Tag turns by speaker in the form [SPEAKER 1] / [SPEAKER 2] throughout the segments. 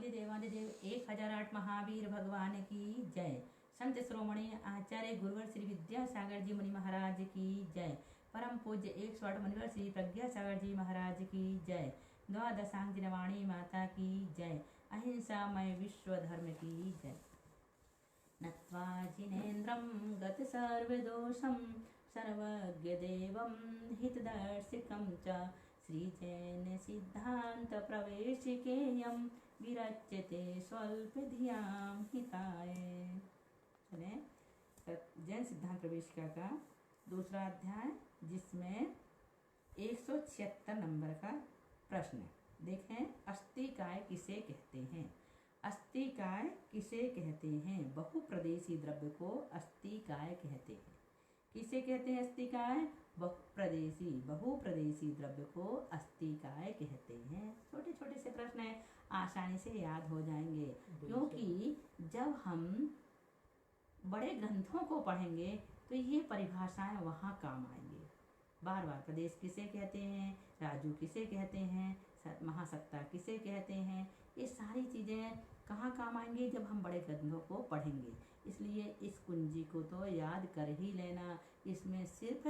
[SPEAKER 1] आदिदेवादिदेव 1008 महावीर भगवान की जय। संत श्रोमणी आचार्य गुरुवर श्री विद्यासागर जी मुनि महाराज की जय। परम पूज्य 108 मुनिवर श्री प्रज्ञा सागर जी महाराज की जय। द्वादशांग दिनवाणी माता की जय। अहिंसामय विश्व धर्म की जय। नत्वा जिनेन्द्रं गत सर्वदोषं सर्वज्ञ देवं हितदर्शिकं च श्रीजैन सिद्धांत प्रवेशिकेयं विरच्यते स्वल्प धियां हिताय। चले जैन सिद्धांत प्रवेशिका का दूसरा अध्याय, जिसमें 176 नंबर का प्रश्न देखें। अस्थिकाय किसे कहते हैं? अस्थिकाय किसे कहते हैं? बहुप्रदेशी द्रव्य को अस्थिकाय कहते हैं। किसे कहते हैं अस्थिकाय? बहुप्रदेशी द्रव्य को अस्थिकाय कहते हैं। छोटे छोटे से प्रश्न है, आसानी से याद हो जाएंगे, क्योंकि जब हम बड़े ग्रंथों को पढ़ेंगे तो ये परिभाषाएं वहाँ काम आएंगे। बार बार प्रदेश किसे कहते हैं, राजू किसे कहते हैं, महासत्ता किसे कहते हैं, ये सारी चीज़ें कहाँ काम आएंगी? जब हम बड़े ग्रंथों को पढ़ेंगे। इसलिए इस कुंजी को तो याद कर ही लेना। इसमें सिर्फ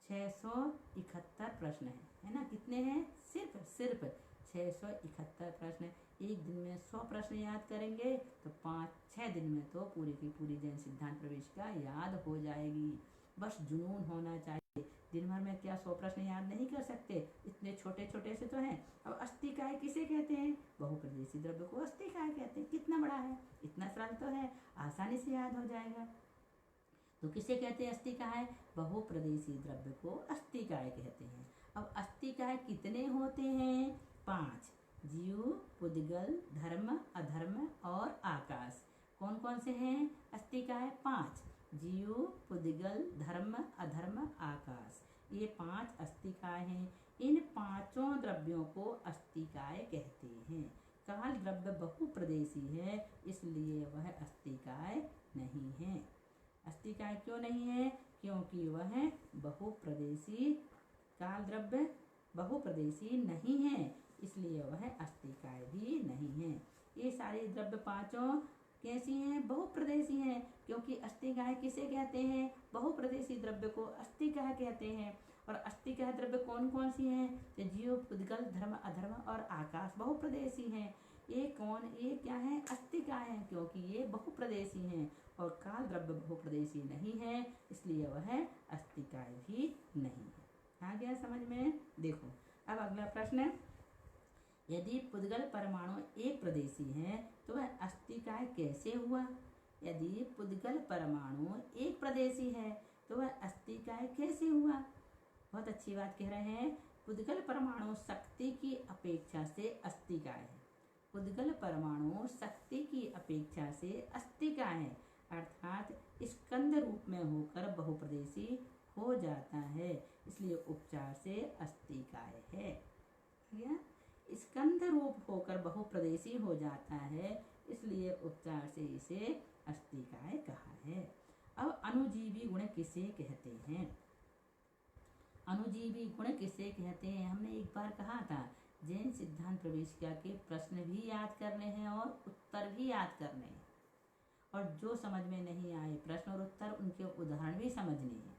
[SPEAKER 1] 671 प्रश्न है ना? कितने हैं? सिर्फ 671 प्रश्न। एक दिन में 100 प्रश्न याद करेंगे तो 5-6 दिन में तो पूरी की पूरी जैन सिद्धांत प्रवेशिका याद हो जाएगी। बस जुनून होना चाहिए। दिन भर में क्या 100 प्रश्न याद नहीं कर सकते? इतने छोटे छोटे से तो हैं। अब अस्थिकाय किसे कहते हैं? बहुप्रदेशी द्रव्य को अस्थिकाय कहते हैं। कितना बड़ा है, इतना सरल तो है, आसानी से याद हो जाएगा। तो किसे कहते हैं अस्थिकाय? बहुप्रदेशी द्रव्य को अस्थिकाय कहते हैं। अब अस्थिकाय कितने होते हैं? 5। जीव, पुद्गल, धर्म, अधर्म और आकाश। कौन कौन से हैं अस्थिकाय? 5। जीव, पुद्गल, धर्म, अधर्म, आकाश। ये 5 अस्थिकाय हैं। इन 5 द्रव्यों को अस्थिकाय कहते हैं। काल द्रव्य बहुप्रदेशी है, इसलिए वह अस्थिकाय नहीं है। अस्थिकाय क्यों नहीं है? क्योंकि वह बहुप्रदेशी, काल द्रव्य बहुप्रदेशी नहीं है, इसलिए वह अस्थिकाय भी नहीं है। ये सारे द्रव्य 5 कैसी हैं? बहुप्रदेशी हैं। क्योंकि अस्थिकाय किसे कहते हैं? बहुप्रदेशी द्रव्य को अस्थिकाय कहते हैं। और अस्थिकाय द्रव्य कौन कौन सी हैं? तो जीव, पुद्गल, धर्म, अधर्म और आकाश बहुप्रदेशी हैं। ये क्या है? अस्थिकाय है, क्योंकि ये बहुप्रदेशी हैं। और काल द्रव्य बहुप्रदेशी नहीं है, इसलिए वह अस्थिकाय भी नहीं है। आ गया समझ में? देखो अब अगला प्रश्न। यदि पुद्गल परमाणु एक प्रदेशी है तो वह अस्थिकाय कैसे हुआ? यदि पुद्गल परमाणु एक प्रदेशी है तो वह अस्थिकाय कैसे हुआ? बहुत अच्छी बात कह रहे हैं। पुद्गल परमाणु शक्ति की अपेक्षा से अस्थिकाय है। पुद्गल परमाणु शक्ति की अपेक्षा से अस्थिकाय है, अर्थात स्कंद रूप में होकर बहुप्रदेशी हो जाता है, इसलिए उपचार से अस्थिकाय है। स्कंद रूप होकर बहुप्रदेशी हो जाता है, इसलिए उपचार से इसे अस्थिकाय कहा है। अब अनुजीवी गुण किसे कहते हैं? अनुजीवी गुण किसे कहते हैं? हमने एक बार कहा था जैन सिद्धांत प्रवेशिका के प्रश्न भी याद करने हैं और उत्तर भी याद करने हैं, और जो समझ में नहीं आए प्रश्न और उत्तर, उनके उदाहरण भी समझने हैं।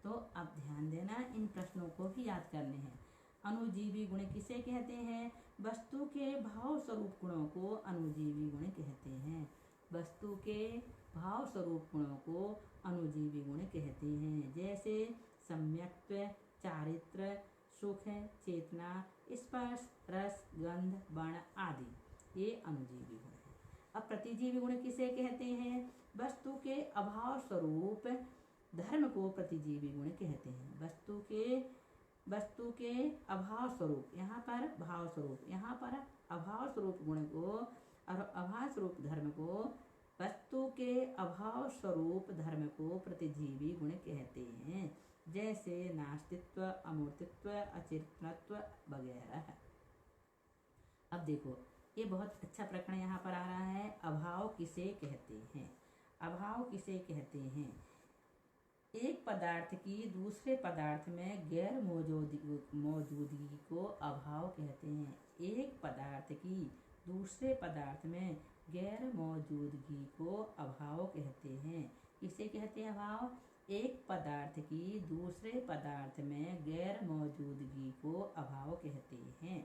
[SPEAKER 1] तो अब ध्यान देना, इन प्रश्नों को भी याद करने हैं। अनुजीवी गुण किसे कहते हैं? वस्तु के भाव स्वरूप गुणों को अनुजीवी गुण कहते हैं। वस्तु के भाव स्वरूप गुणों को अनुजीवी गुण कहते हैं। जैसे सम्यक्त्व, चारित्र, सुख, चेतना, स्पर्श, रस, गंध, वर्ण आदि, ये अनुजीवी गुण है। अब प्रतिजीवी गुण किसे कहते हैं? वस्तु के अभाव स्वरूप धर्म को प्रतिजीवी गुण कहते हैं। वस्तु के अभाव स्वरूप, यहाँ पर भाव स्वरूप, यहाँ पर अभाव स्वरूप गुण को और अभाव स्वरूप धर्म को, वस्तु के अभाव स्वरूप धर्म को प्रतिजीवी गुण कहते हैं। जैसे नास्तित्व, अमूर्तित्व, अचेतनत्व वगैरह। अब देखो, ये बहुत अच्छा प्रकरण यहाँ पर आ रहा है। अभाव किसे कहते हैं? अभाव किसे कहते हैं? एक पदार्थ की दूसरे पदार्थ में गैर मौजूदगी को अभाव कहते हैं। एक पदार्थ की दूसरे पदार्थ में गैर मौजूदगी को अभाव कहते हैं। इसे कहते हैं अभाव। एक पदार्थ की दूसरे पदार्थ में गैर मौजूदगी को अभाव कहते हैं।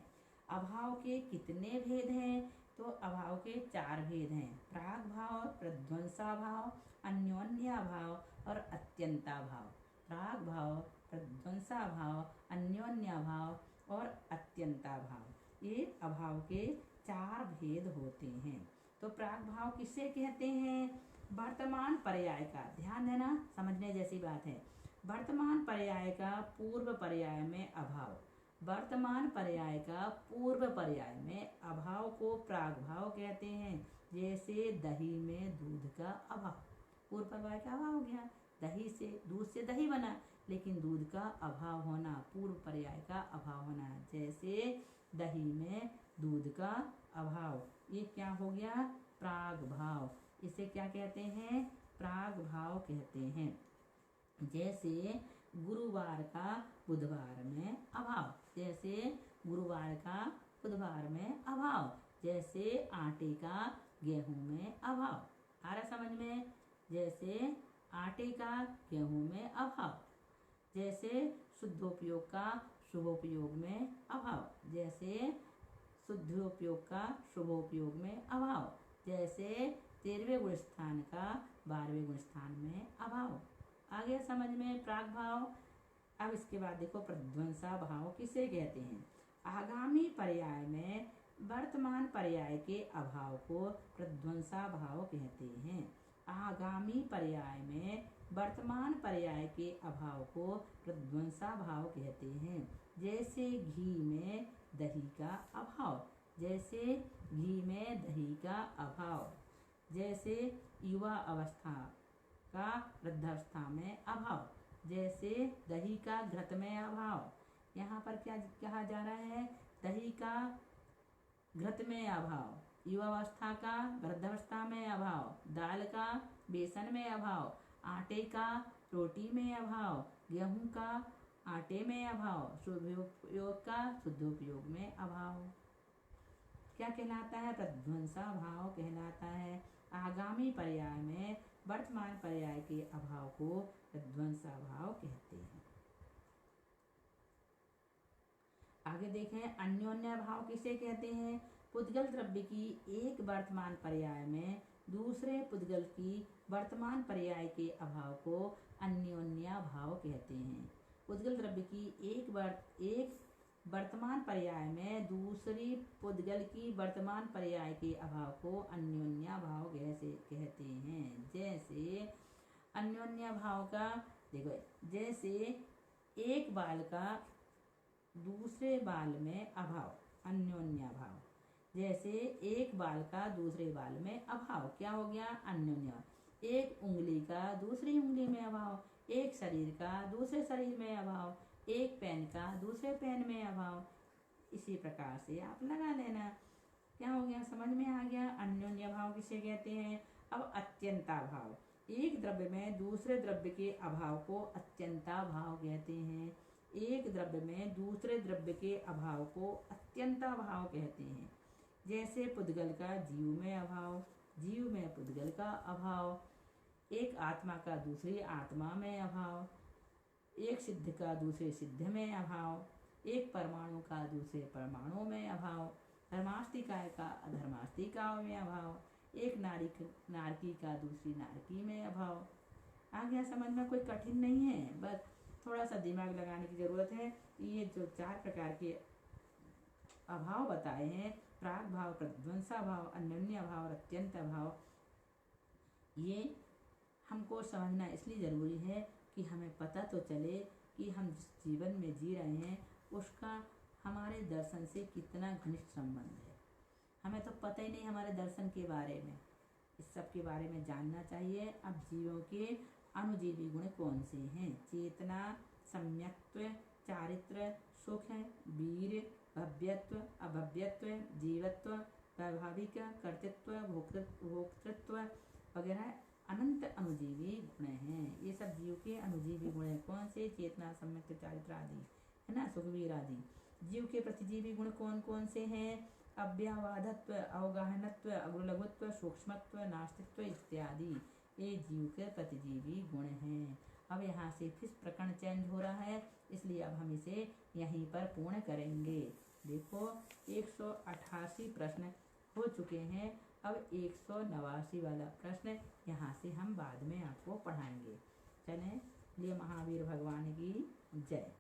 [SPEAKER 1] अभाव के कितने भेद हैं? तो अभाव के 4 भेद हैं। प्राग भाव, प्रध्वंसाभाव, अन्योन्याभाव और अत्यंताभाव। प्राग भाव, प्रध्वंसाभाव, अन्योन्याभाव और अत्यंताभाव, ये अभाव के 4 भेद होते हैं। तो प्राग भाव किसे कहते हैं? वर्तमान पर्याय का, ध्यान देना, समझने जैसी बात है। वर्तमान पर्याय का पूर्व पर्याय में अभाव, वर्तमान पर्याय का पूर्व पर्याय में अभाव को प्राग भाव कहते हैं। जैसे दही में दूध का अभाव, पूर्व पर्याय का अभाव हो गया। दही से, दूध से दही बना, लेकिन दूध का अभाव होना, पूर्व पर्याय का अभाव होना। जैसे दही में दूध का अभाव, ये क्या हो गया? प्राग भाव। इसे क्या कहते हैं? प्राग भाव कहते हैं। जैसे गुरुवार का बुधवार में अभाव, जैसे गुरुवार का बुधवार में अभाव। जैसे आटे का गेहूं में अभाव। आ रहा समझ में? जैसे आटे का गेहूं में अभाव। जैसे शुद्धोपयोग का शुभोपयोग में अभाव। जैसे शुद्धोपयोग का शुभोपयोग में अभाव। जैसे 13वें गुण स्थान का 12वें गुण स्थान में अभाव। आगे समझ में प्राग भाव। अब इसके बाद देखो प्रध्वंसा भाव किसे कहते हैं? आगामी पर्याय में वर्तमान पर्याय के अभाव को प्रध्वंसा भाव कहते हैं। आगामी पर्याय में वर्तमान पर्याय के अभाव को प्रध्वंसा भाव कहते हैं। जैसे घी में दही का अभाव। जैसे घी में दही का अभाव। जैसे युवा अवस्था का वृद्धावस्था में अभाव। जैसे दही का घृत में अभाव। यहाँ पर क्या कहा जा रहा है? दही का घृत में अभाव, युवावस्था का वृद्धावस्था में अभाव, दाल का बेसन में अभाव, आटे का रोटी में अभाव, गेहूं का आटे में अभाव, शुभोपयोग का शुद्धोपयोग में अभाव। क्या कहलाता है? प्रध्वंसा भाव कहलाता है। आगामी पर्याय में वर्तमान पर्याय के अभाव को प्रध्वंसा भाव कहते हैं। आगे देखें अन्योन्या भाव किसे कहते हैं? पुद्गल द्रव्य की एक वर्तमान पर्याय में दूसरे पुद्गल की वर्तमान पर्याय के अभाव को अन्योन्या भाव कहते हैं। पुद्गल द्रव्य की एक वर्तमान पर्याय में दूसरी पुद्गल की वर्तमान पर्याय के अभाव को अन्योन्या भाव कहते हैं। जैसे अन्योन्या भाव का देखो, जैसे एक बाल का दूसरे बाल में अभाव, अन्योन्या भाव। जैसे एक बाल का दूसरे बाल में अभाव, क्या हो गया? अन्योन्या। एक उंगली का दूसरी उंगली में अभाव, एक शरीर का दूसरे शरीर में अभाव, एक पेन का दूसरे पेन में अभाव। इसी प्रकार से आप लगा लेना। क्या हो गया? समझ में आ गया अन्योन्या भाव किसे कहते हैं। अब अत्यंता भाव, एक द्रव्य में दूसरे द्रव्य के अभाव को अत्यंता भाव कहते हैं। एक द्रव्य में दूसरे द्रव्य के अभाव को अत्यंता भाव कहते हैं। जैसे पुद्गल का जीव में अभाव, जीव में पुद्गल का अभाव, एक आत्मा का दूसरी आत्मा में अभाव, एक सिद्ध का दूसरे सिद्ध में अभाव, एक परमाणु का दूसरे परमाणु में अभाव, धर्मास्तिकाय का अधर्मास्तिका में अभाव, एक नारकी का दूसरी नारकी में अभाव। आ गया समझ में? कोई कठिन नहीं है, बस थोड़ा सा दिमाग लगाने की जरूरत है। ये जो 4 प्रकार के अभाव बताए हैं, प्राग भाव, प्रध्वंसा भाव, अन्योन्या भाव और अत्यंत भाव, ये हमको समझना इसलिए ज़रूरी है कि हमें पता तो चले कि हम जिस जीवन में जी रहे हैं उसका हमारे दर्शन से कितना घनिष्ठ संबंध है। हमें तो पता ही नहीं हमारे दर्शन के बारे में, इस सब के बारे में जानना चाहिए। अब जीवों के अनुजीवी गुण कौन से हैं? चेतना, सम्यक्त्व, चारित्र, सुख, वीर, भव्यत्व, अभव्यत्व, जीवत्व, वैभाविक, कर्तृत्व, भोक्तृत्व वगैरह अनंत अनुजीवी गुण हैं। ये सब जीव के अनुजीवी गुण हैं। कौन से? चेतना, सम्यक्त्व, चारित्र आदि, है ना, सुखवीर आदि। जीव के प्रतिजीवी गुण कौन कौन से हैं? अव्यवादत्व, अवगाहनत्व, अग्रलघुत्व, सूक्ष्मत्व, नास्तित्व इत्यादि ये जीव के प्रतिजीवी गुण हैं। अब यहाँ से फिर प्रकरण चेंज हो रहा है, इसलिए अब हम इसे यहीं पर पूर्ण करेंगे। देखो 188 प्रश्न हो चुके हैं। अब 189 वाला प्रश्न यहाँ से हम बाद में आपको पढ़ाएंगे। चलें, लिए महावीर भगवान की जय।